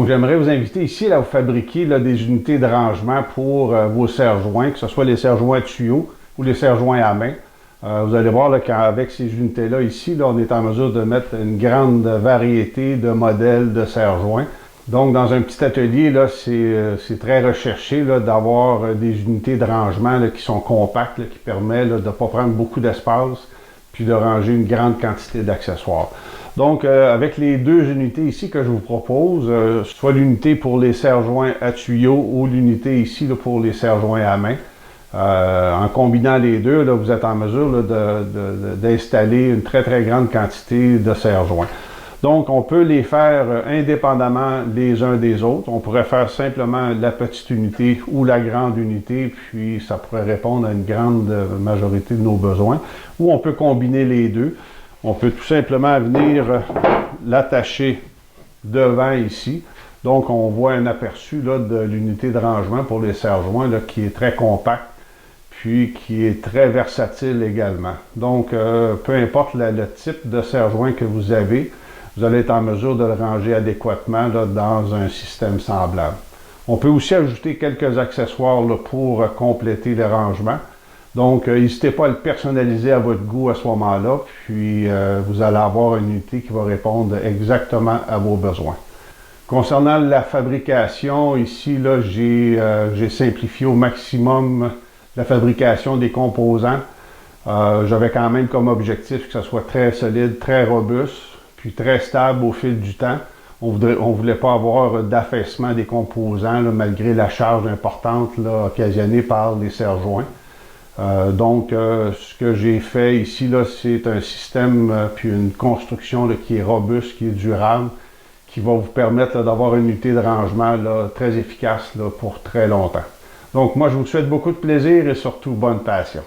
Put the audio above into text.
Donc, j'aimerais vous inviter ici à vous fabriquer là, des unités de rangement pour vos serre-joints, que ce soit les serre-joints à tuyaux ou les serre-joints à main. Vous allez voir qu'avec ces unités-là ici, là, on est en mesure de mettre une grande variété de modèles de serre-joints. Donc, dans un petit atelier, là, c'est très recherché d'avoir des unités de rangement là, qui sont compactes, là, qui permettent de ne pas prendre beaucoup d'espace, puis de ranger une grande quantité d'accessoires. Donc, avec les deux unités ici que je vous propose, soit l'unité pour les serre-joints à tuyaux ou l'unité ici là, pour les serre-joints à main, en combinant les deux, là, vous êtes en mesure d'installer une très très grande quantité de serre-joints. Donc, on peut les faire indépendamment les uns des autres. On pourrait faire simplement la petite unité ou la grande unité, puis ça pourrait répondre à une grande majorité de nos besoins. Ou on peut combiner les deux. On peut tout simplement venir l'attacher devant ici. Donc, on voit un aperçu là, de l'unité de rangement pour les serre-joints qui est très compacte, puis qui est très versatile également. Donc, peu importe le type de serre-joint que vous avez, vous allez être en mesure de le ranger adéquatement là, dans un système semblable. On peut aussi ajouter quelques accessoires là, pour compléter le rangement. Donc, n'hésitez pas à le personnaliser à votre goût à ce moment-là, puis vous allez avoir une unité qui va répondre exactement à vos besoins. Concernant la fabrication, ici, là, j'ai simplifié au maximum la fabrication des composants. J'avais quand même comme objectif que ce soit très solide, très robuste, puis très stable au fil du temps. On ne voulait pas avoir d'affaissement des composants, là, malgré la charge importante là, occasionnée par les serre-joints. Donc, ce que j'ai fait ici, là, c'est un système puis une construction là, qui est robuste, qui est durable, qui va vous permettre d'avoir une unité de rangement là, très efficace là, pour très longtemps. Donc, moi, je vous souhaite beaucoup de plaisir et surtout bonne passion.